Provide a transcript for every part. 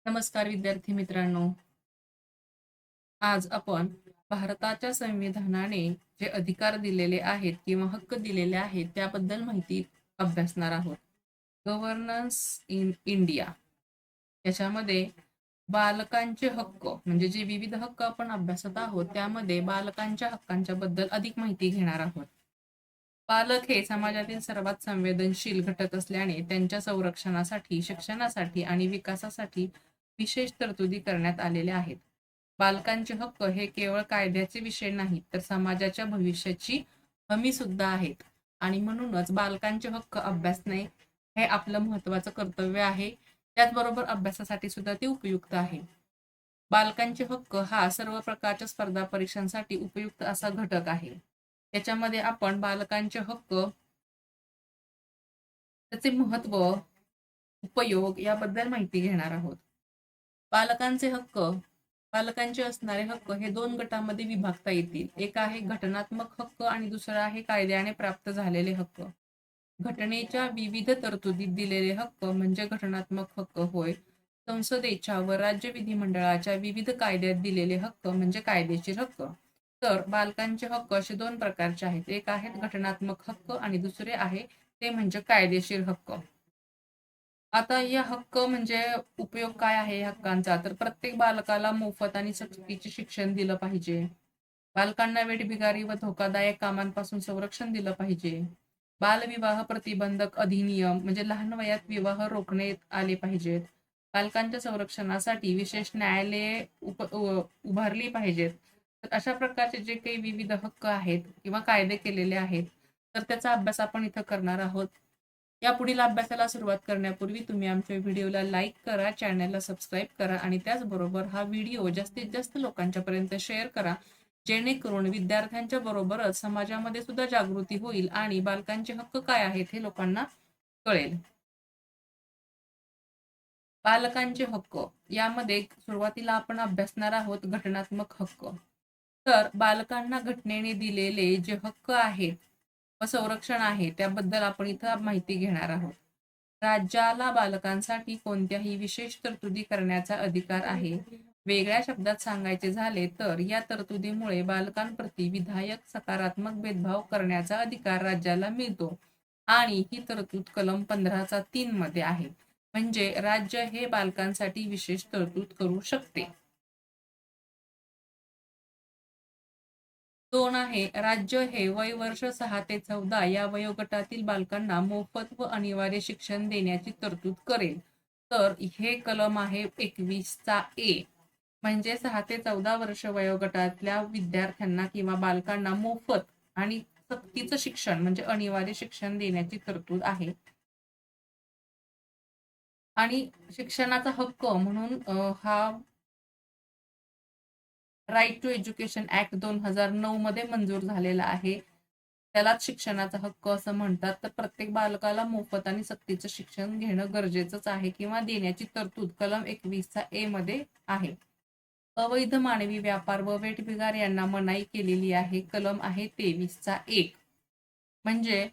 नमस्कार विद्यार्थी मित्रांनो. आज आपण भारताच्या संविधानाने जे अधिकार दिलेले आहेत किंवा हक्क दिलेले आहेत त्याबद्दल माहिती अभ्यासणार आहोत. गव्हर्नन्स इन इंडिया याच्यामध्ये बालकांचे हक्क म्हणजे जे विविध हक्क आपण अभ्यासत आहोत त्यामध्ये बालकांच्या हक्कांच्या बद्दल अधिक माहिती घेणार आहोत. पालक हे समाजातील सर्वात संवेदनशील घटक असल्याने त्यांच्या संरक्षणासाठी, शिक्षणासाठी आणि विकासासाठी विशेष तरतुदी करण्यात आलेल्या आहेत. बालकांचे हक्क हे केवळ कायद्याचे विषय नाहीत, तर समाजाच्या भविष्याची हमी सुद्धा आहेत आणि म्हणूनच बालकांचे हक्क अभ्यासणे हे आपलं महत्त्वाचं कर्तव्य आहे. त्याचबरोबर अभ्यासासाठी सुद्धा ते उपयुक्त आहे. बालकांचे हक्क हा सर्व प्रकारच्या स्पर्धा परीक्षांसाठी उपयुक्त असा घटक आहे. त्याच्यामध्ये आपण बालकांचे हक्क, त्याचे महत्त्व, उपयोग याबद्दल माहिती घेणार आहोत. बालकांचे हक्क, बालकांचे असणारे हक्क हे दोन गटामध्ये विभागता येतील. एक आहे घटनात्मक हक्क आणि दुसरा आहे कायद्याने प्राप्त झालेले हक्क. घटनेच्या विविध तरतुदीत दिलेले हक्क म्हणजे घटनात्मक हक्क होय. संसदेच्या व राज्य विधिमंडळाच्या विविध कायद्यात दिलेले हक्क म्हणजे कायदेशीर हक्क. तर बालकांचे हक्क असे दोन प्रकारचे आहेत. एक आहेत घटनात्मक हक्क आणि दुसरे आहे ते म्हणजे कायदेशीर हक्क. आता या हक्क म्हणजे उपयोग काय आहे या हक्कांचा, तर प्रत्येक बालकाला मोफत आणि सक्तीचे शिक्षण दिलं पाहिजे. बालकांना वेठबिगारी व धोकादायक कामांपासून संरक्षण दिलं पाहिजे. बालविवाह प्रतिबंधक अधिनियम म्हणजे लहान वयात विवाह रोखण्यात आले पाहिजेत. बालकांच्या संरक्षणासाठी विशेष न्यायालये उभारली पाहिजेत. तर अशा प्रकारचे जे काही विविध हक्क आहेत किंवा कायदे केलेले आहेत, तर त्याचा अभ्यास आपण इथं करणार आहोत. या पुढील अभ्यासाला सुरुवात करण्यापूर्वी तुम्ही आमच्या व्हिडिओला लाईक करा, चॅनलला सबस्क्राईब करा आणि त्याचबरोबर हा व्हिडिओ जास्तीत जास्त लोकांच्या पर्यंत शेअर करा, जेणेकरून विद्यार्थ्यांच्या बरोबरच समाजामध्ये सुद्धा जागृती होईल आणि बालकांचे हक्क काय आहेत हे लोकांना कळेल. बालकांचे हक्क यामध्ये सुरुवातीला आपण अभ्यासणार आहोत घटनात्मक हक्क. तर बालकांना घटनेने दिलेले जे हक्क आहेत व संरक्षण आहे त्याबद्दल आपण इथं माहिती घेणार आहोत. राज्याला बालकांसाठी कोणत्याही विशेष तरतुदी करण्याचा अधिकार आहे. वेगळ्या शब्दात सांगायचे झाले तर या तरतुदीमुळे बालकांप्रती विधायक सकारात्मक भेदभाव करण्याचा अधिकार राज्याला मिळतो आणि ही तरतूद कलम 15(3) मध्ये आहे. म्हणजे राज्य हे बालकांसाठी विशेष तरतूद करू शकते. 2 आहे, राज्य हे वय वर्ष 6 ते 14 या वयोगटातील बालकांना मोफत व अनिवार्य शिक्षण देण्याची तरतूद करेल. तर हे कलम आहे 21(a). म्हणजे 6 ते 14 वर्ष वयोगटातल्या विद्यार्थ्यांना किंवा बालकांना मोफत आणि सक्तीचं शिक्षण म्हणजे अनिवार्य शिक्षण देण्याची तरतूद आहे. आणि शिक्षणाचा हक्क म्हणून हा राईट टू एज्युकेशन ऍक्ट 2009 मध्ये मंजूर झालेला आहे. त्यालाच शिक्षणाचा हक्क असं म्हणतात. तर प्रत्येक बालकाला मोफत आणि सक्तीचं शिक्षण घेणं गरजेचंच आहे किंवा देण्याची तरतूद कलम 21(a) मध्ये आहे. अवैध मानवी व्यापार व वेठबिगार यांना मनाई केलेली आहे. कलम आहे 23(1). म्हणजे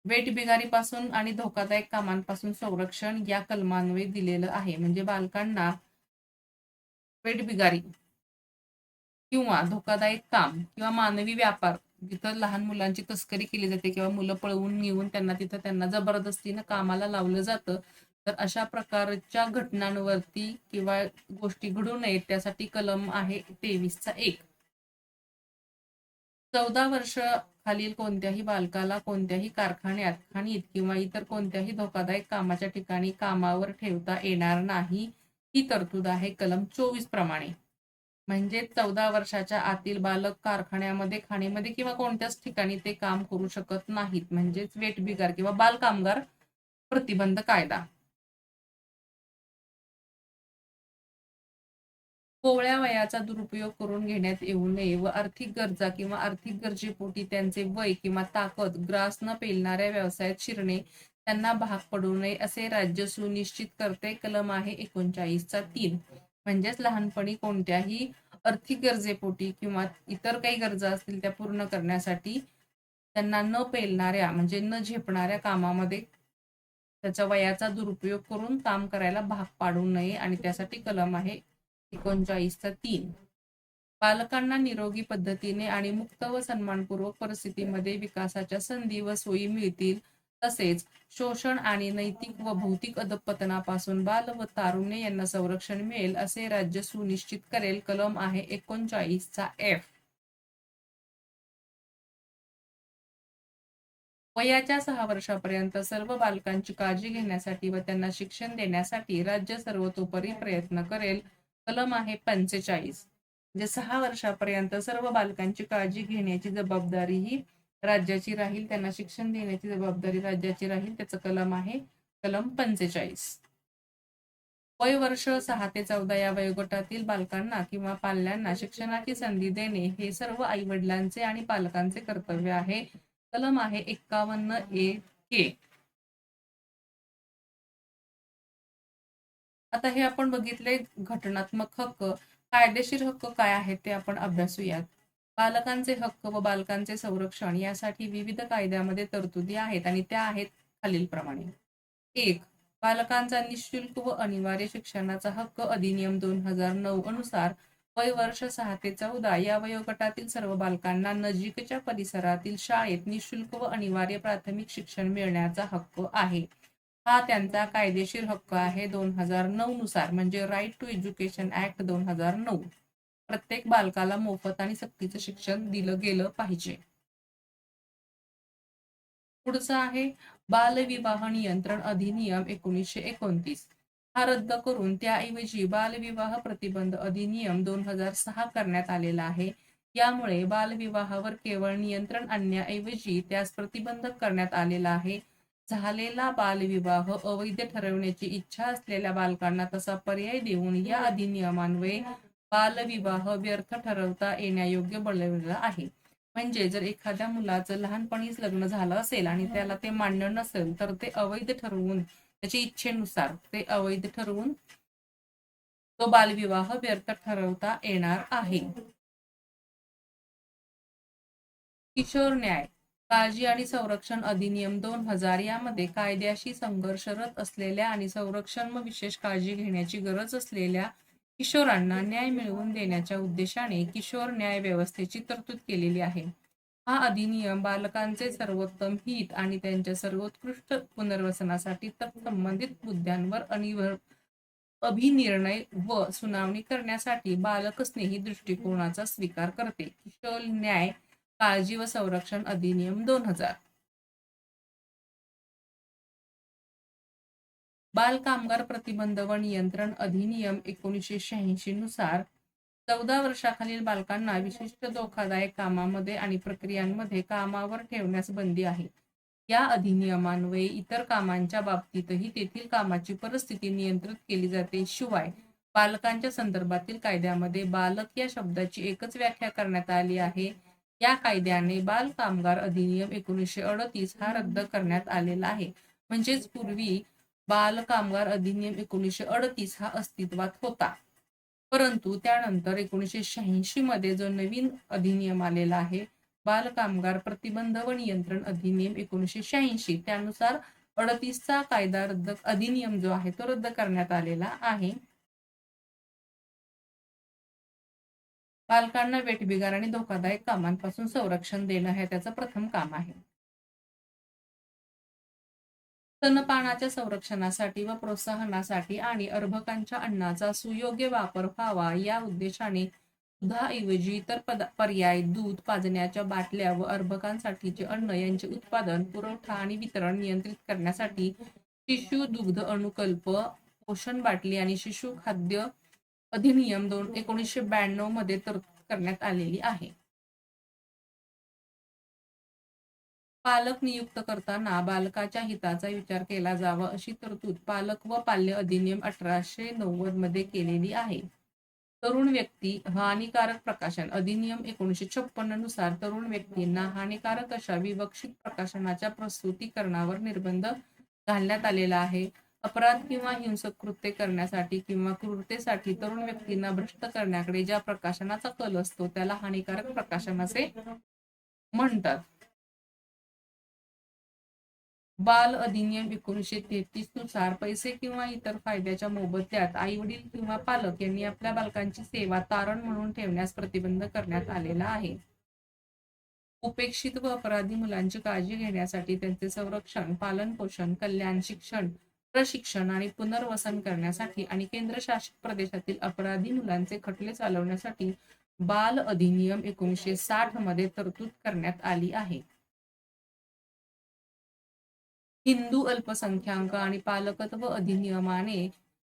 वेठबिगारीपासून आणि धोकादायक कामांपासून संरक्षण या कलमान्वये दिलेलं आहे. म्हणजे बालकांना वेठबिगारी किंवा धोकादायक काम किंवा मानवी व्यापार, जिथं लहान मुलांची तस्करी केली जाते किंवा मुलं पळवून नेऊन त्यांना जबरदस्तीनं कामाला लावलं जातं, तर अशा प्रकारच्या घटनांवरती किंवा गोष्टी घडू नयेत त्यासाठी कलम आहे 23(1). 14 वर्ष खालील कोणत्याही बालकाला कोणत्याही कारखान्यात, खाणीत किंवा इतर कोणत्याही धोकादायक कामाच्या ठिकाणी कामावर ठेवता येणार नाही. ही तरतूद आहे कलम 24 प्रमाणे. म्हणजे 14 वर्षाच्या आतील बालक कारखान्यामध्ये, खाणीमध्ये किंवा कोणत्याच ठिकाणी ते काम करू शकत नाहीत. म्हणजेच वेठबिगार किंवा बालकामगार प्रतिबंध कायदा. कोवळ्या वयाचा दुरुपयोग करून घेण्यात येऊ नये व आर्थिक गरजा किंवा आर्थिक गरजेपोटी त्यांचे वय किंवा ताकद ग्रास न पेलणाऱ्या व्यवसायात शिरणे त्यांना भाग पडू नये असे राज्य सुनिश्चित करते. कलम आहे 39(3). म्हणजेच लहानपणी कोणत्याही आर्थिक गरजेपोटी किंवा इतर काही गरजा असतील त्या पूर्ण करण्यासाठी त्यांना न पेलणाऱ्या म्हणजे न झेपणाऱ्या कामामध्ये त्याच्या वयाचा दुरुपयोग करून काम करायला भाग पाडू नये आणि त्यासाठी कलम आहे 39(3). बालकांना निरोगी पद्धतीने आणि मुक्त व सन्मानपूर्वक परिस्थितीमध्ये विकासाच्या संधी व सोयी मिळतील, तसेच शोषण आणि नैतिक व भौतिक अधःपतनापासून बाल व तारुण्य यांना संरक्षण मिळेल असे राज्य सुनिश्चित करेल, कलम आहे 39(F). वयाच्या 6 वर्षापर्यंत सर्व बालकांची काळजी घेण्यासाठी व त्यांना शिक्षण देण्यासाठी राज्य सर्वतोपरी प्रयत्न करेल, कलम आहे 45. म्हणजे 6 वर्षापर्यंत सर्व बालकांची काळजी घेण्याची जबाबदारी ही राज्याची राहील, त्यांना शिक्षण देण्याची जबाबदारी राज्याची राहील, त्याचं कलम आहे कलम 45. वय वर्ष 6 ते 14 या वयोगटातील बालकांना किंवा पाल्यांना शिक्षणाची संधी देणे हे सर्व आई वडिलांचे आणि पालकांचे कर्तव्य आहे, कलम आहे 51(a)(k). आता हे आपण बघितले घटनात्मक हक्क. कायदेशीर हक्क काय आहेत ते आपण अभ्यासूयात. बालकांचे हक्क व बालकांचे संरक्षण यासाठी विविध कायद्यामध्ये तरतुदी आहेत आणि त्या आहेत खालीलप्रमाणे. 1. बालकांचा निशुल्क व अनिवार्य शिक्षणाचा हक्क अधिनियम 2009 अनुसार वय वर्ष 6 ते 14 या वयोगटातील सर्व बालकांना नजीकच्या परिसरातील शाळेत निशुल्क व अनिवार्य प्राथमिक शिक्षण मिळण्याचा हक्क आहे. हा त्यांचा कायदेशीर हक्क आहे 2009 नुसार, म्हणजे राईट टू एज्युकेशन ऍक्ट 2009. प्रत्येक बालकाला मोफत आणि सक्तीचं शिक्षण दिलं गेलं पाहिजे. पुढचा आहे बालविवाह नियंत्रण अधिनियम 1929. हा रद्द करून त्याऐवजी बालविवाह प्रतिबंध अधिनियम 2006 करण्यात आलेला आहे. यामुळे बालविवाहावर केवळ नियंत्रण आणण्याऐवजी त्यास प्रतिबंधक करण्यात आलेला आहे. झालेला बालविवाह अवैध ठरवण्याची इच्छा असलेल्या बालकांना तसा पर्याय देऊन या अधिनियमान्वये बालविवाह व्यर्थ ठरवता येण्यायोग्य बनवलेला आहे. म्हणजे जर एखाद्या मुलाचं लहानपणीच लग्न झालं असेल आणि त्याला ते मान्य नसेल तर ते अवैध ठरवून, त्याच्या इच्छेनुसार ते अवैध ठरवून तो बालविवाह व्यर्थ ठरवता येणार आहे. किशोर न्याय काळजी आणि संरक्षण अधिनियम 2000 यामध्ये कायद्याशी संघर्षरत असलेल्या आणि संरक्षण व विशेष काळजी घेण्याची गरज असलेल्या किशोरांना न्याय मिळवून देण्याच्या उद्देशाने किशोर न्याय व्यवस्थेची तरतूद केलेली आहे. हा अधिनियम बालकांचे सर्वोत्तम हित आणि त्यांच्या सर्वोत्कृष्ट पुनर्वसनासाठी तत्संबंधित मुद्द्यांवर अभिनिर्णय व सुनावणी करण्यासाठी बालकस्नेही दृष्टिकोनाचा स्वीकार करते. किशोर न्याय काळजी व संरक्षण अधिनियम 2000. बाल कामगार प्रतिबंध व नियंत्रण अधिनियम 1986 नुसार 14 वर्षाखालील बालकांना विशिष्ट धोकादायक कामामध्ये आणि प्रक्रियांमध्ये कामावर ठेवण्यास बंदी आहे. या अधिनियमान्वये इतर कामांच्या बाबतीतही तेथील कामाची परिस्थिती नियंत्रित केली जाते. शिवाय बालकांच्या संदर्भातील कायद्यामध्ये बालक या शब्दाची एकच व्याख्या करण्यात आली आहे. या कायद्याने बाल कामगार अधिनियम 1938 हा रद्द करण्यात आलेला आहे. म्हणजेच पूर्वी बाल कामगार अधिनियम 1938 हा अस्तित्वात होता, परंतु त्यानंतर 1986 मध्ये जो नवीन अधिनियम आलेला आहे, बाल कामगार प्रतिबंध व नियंत्रण अधिनियम 1986, त्यानुसार 38चा कायदा अधिनियम जो आहे तो रद्द करण्यात आलेला आहे. बालकांना वेठबिगार आणि धोकादायक कामांपासून संरक्षण देणं हे त्याचं प्रथम काम आहे. स्तनपानाच्या संरक्षणासाठी व प्रोत्साहनासाठी आणि अर्भकांच्या अन्नाचा सुयोग्य वापर व्हावा या उद्देशाने दुधाऐवजी इतर पर्याय दूध पाजण्याच्या बाटल्या व अर्भकांसाठीचे अन्न यांचे उत्पादन, पुरवठा आणि वितरण नियंत्रित करण्यासाठी शिशु दुग्ध अनुकल्प, पोषण बाटली आणि शिशु खाद्य अधिनियम 1992 मध्ये तरतूद करण्यात आलेली आहे. पालक नियुक्त करताना बालकाच्या हिताचा विचार केला जावा अशी तरतूद पालक व पाल्य अधिनियम 1890 मध्ये केलेली आहे. तरुण व्यक्ती हानिकारक प्रकाशन अधिनियम 1956 नुसार तरुण व्यक्तींना हानिकारक अशा विवक्षित प्रकाशनाच्या प्रस्तुतीकरणावर निर्बंध घालण्यात आलेला आहे. अपराध किंवा हिंसक कृत्य करण्यासाठी किंवा क्रूरतेसाठी तरुण व्यक्तींना भ्रष्ट करण्याकडे ज्या प्रकाशनाचा कल असतो त्याला हानिकारक प्रकाशन असे म्हणतात. बाल अधिनियम 1933 नुसार पैसे किंवा इतर फायद्याच्या मोबदल्यात आई वडील किंवा पालक यांनी आपल्या बालकांची सेवा तारण म्हणून ठेवण्यास प्रतिबंध करण्यात आलेला आहे. उपेक्षित व अपराधी मुलांची काळजी घेण्यासाठी त्यांचे संरक्षण, पालन पोषण, कल्याण, शिक्षण, प्रशिक्षण आणि पुनर्वसन करण्यासाठी आणि केंद्रशासित प्रदेशातील अपराधी मुलांचे खटले चालवण्यासाठी बाल अधिनियम 1960 मध्ये तरतूद करण्यात आली आहे. हिंदू अल्पसंख्याक आणि पालकत्व अधिनियमाने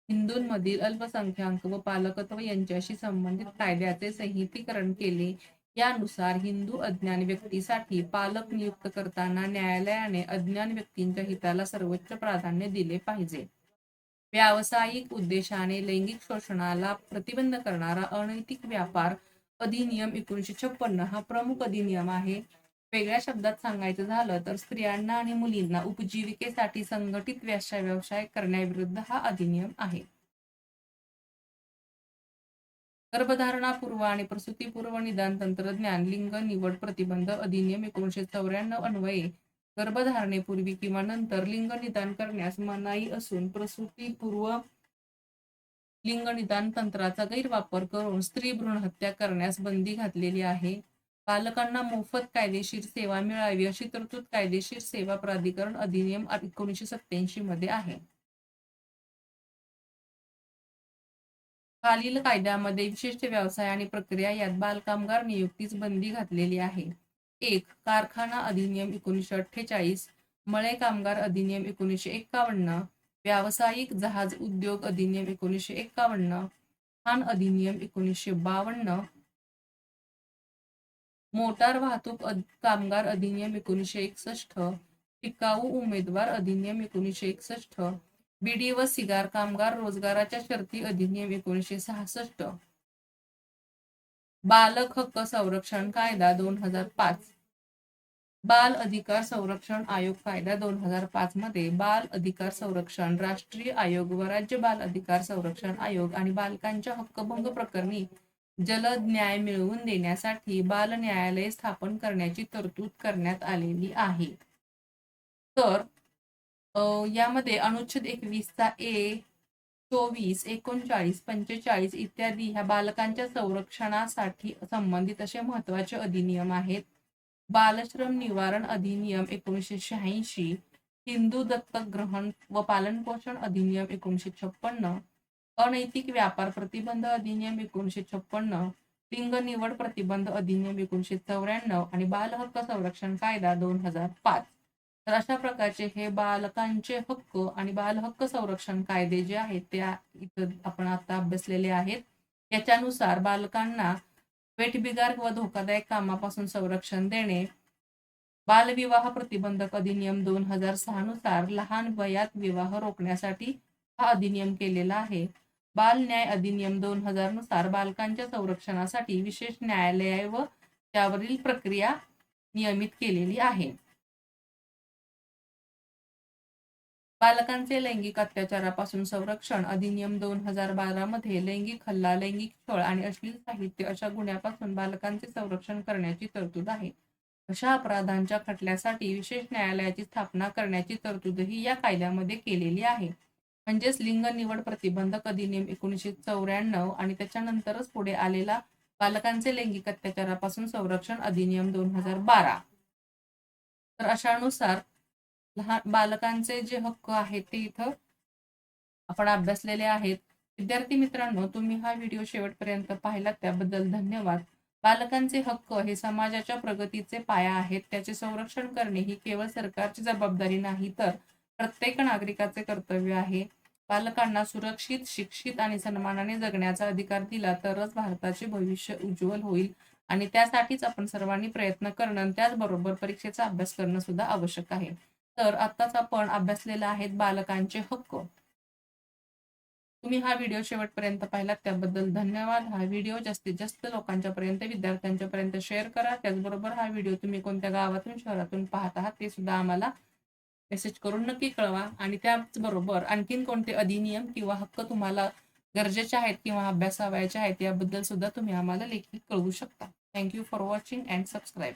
हिंदूंमधील अल्पसंख्याक व पालकत्व यांच्याशी संबंधित कायद्याचे संहितीकरण केले. यानुसार हिंदू अज्ञान व्यक्तीसाठी पालक नियुक्त करताना न्यायालयाने अज्ञान व्यक्तींच्या हिताला सर्वोच्च प्राधान्य दिले पाहिजे. व्यावसायिक उद्देशाने लैंगिक शोषणाला प्रतिबंध करणारा अनैतिक व्यापार अधिनियम 1956 हा प्रमुख अधिनियम आहे. वेगळ्या शब्दात सांगायचं झालं तर स्त्रियांना आणि मुलींना उपजीविकेसाठी संघटित व्यवसाय करण्याविरुद्ध हा अधिनियम आहे. गर्भधारणापूर्व आणि प्रसूतीपूर्व निदान तंत्रज्ञान लिंग निवड प्रतिबंध अधिनियम 1994 अन्वये गर्भधारणेपूर्वी किंवा नंतर लिंग निदान करण्यास मनाई असून प्रसूतीपूर्व लिंग निदान तंत्राचा गैरवापर करून स्त्री भ्रूण हत्या करण्यास बंदी घातलेली आहे. पालकांना मोफत कायदेशीर सेवा मिळावी अशी तरतूद कायदेशीर सेवा प्राधिकरण अधिनियम 1987 मध्ये आहे. खालील कायद्यामध्ये विशिष्ट व्यवसाय आणि प्रक्रिया यात बालकामगार नियुक्तीस बंदी घातलेली आहे. 1. कारखाना अधिनियम 1948, मळे कामगार अधिनियम 1951, व्यावसायिक जहाज उद्योग अधिनियम 1951, खाण अधिनियम 1952, मोटार वाहतूक कामगार अधिनियम 1961, टिकाऊ उमेदवार अधिनियम 1961, बीडी व सिगार कामगार रोजगाराच्या शर्ती अधिनियम 1966, बालक हक्क संरक्षण कायदा 2005, बाल अधिकार संरक्षण आयोग कायदा 2005 मध्ये बाल अधिकार संरक्षण राष्ट्रीय आयोग व राज्य बाल अधिकार संरक्षण आयोग आणि बालकांच्या हक्कभंग प्रकरणी जलद न्याय मिळवून देण्यासाठी बाल न्यायालय स्थापन करण्याची तरतूद करण्यात आलेली आहे. तर यामध्ये अनुच्छेद 21 चा ए, 24, 39, 45 इत्यादी ह्या बालकांच्या संरक्षणासाठी संबंधित असे महत्वाचे अधिनियम आहेत. बालश्रम निवारण अधिनियम 1986, हिंदू दत्तक ग्रहण व पालन पोषण अधिनियम 1956, अनैतिक व्यापार प्रतिबंध अधिनियम 1956, लिंग निवड प्रतिबंध अधिनियम 1994 आणि बाल हक्क संरक्षण कायदा 2005. तर अशा प्रकारचे हे बालकांचे हक्क आणि बाल हक्क संरक्षण कायदे जे आहेत ते इथं आपण आता अभ्यासलेले आहेत. याच्यानुसार बालकांना वेठबिगार व धोकादायक कामापासून संरक्षण देणे, बालविवाह प्रतिबंधक अधिनियम 2006 नुसार लहान वयात विवाह रोखण्यासाठी हा अधिनियम केलेला आहे. बाल न्याय अधिनियम 2000 नुसार बालकांच्या संरक्षणासाठी विशेष न्यायालय व त्यावरील प्रक्रिया नियमित केलेली आहे. बालकांचे लैंगिक अत्याचारापासून संरक्षण अधिनियम 2012 मध्ये लैंगिक हल्ला, लैंगिक छळ आणि अश्लील साहित्य अशा गुन्ह्यापासून बालकांचे संरक्षण करण्याची तरतूद आहे. अशा अपराधांच्या खटल्यासाठी विशेष न्यायालयाची स्थापना करण्याची तरतूदही या कायद्यामध्ये केलेली आहे. म्हणजेच लिंग निवड प्रतिबंधक अधिनियम 1994 आणि त्याच्यानंतरच पुढे आलेला बालकांचे लैंगिक अत्याचारापासून संरक्षण अधिनियम 2012. तर अशानुसार लहान बालकांचे जे हक्क आहेत ते इथं आपण अभ्यासलेले आहेत. विद्यार्थी मित्रांनो, तुम्ही हा व्हिडिओ शेवटपर्यंत पाहिलात त्याबद्दल धन्यवाद. बालकांचे हक्क हे समाजाच्या प्रगतीचे पाया आहेत. त्याचे संरक्षण करणे ही केवळ सरकारची जबाबदारी नाही तर प्रत्येक नागरिकाचे कर्तव्य आहे. बालकांना सुरक्षित, शिक्षित आणि सन्मानाने जगण्याचा अधिकार दिला तरच भारताचे भविष्य उज्ज्वल होईल आणि त्यासाठीच आपण सर्वांनी प्रयत्न करणं, त्याचबरोबर परीक्षेचा अभ्यास करणं सुद्धा आवश्यक आहे. तर आताच आपण अभ्यासलेला आहेत बालकांचे हक्क. तुम्ही हा व्हिडिओ शेवटपर्यंत पाहिलात त्याबद्दल धन्यवाद. हा व्हिडिओ जास्तीत जास्त लोकांच्या पर्यंत, विद्यार्थ्यांच्या पर्यंत शेअर करा. त्याचबरोबर हा व्हिडिओ तुम्ही कोणत्या गावातून, शहरातून पाहत आहात ते सुद्धा आम्हाला मेसेज करून नक्की कळवा. आणि त्याचबरोबर आणखीन कोणते अधिनियम किंवा हक्क तुम्हाला गरजेचे आहेत किंवा अभ्यासावयाचे आहेत याबद्दल सुद्धा तुम्ही आम्हाला लेखी कळवू शकता. Thank you for watching and subscribe.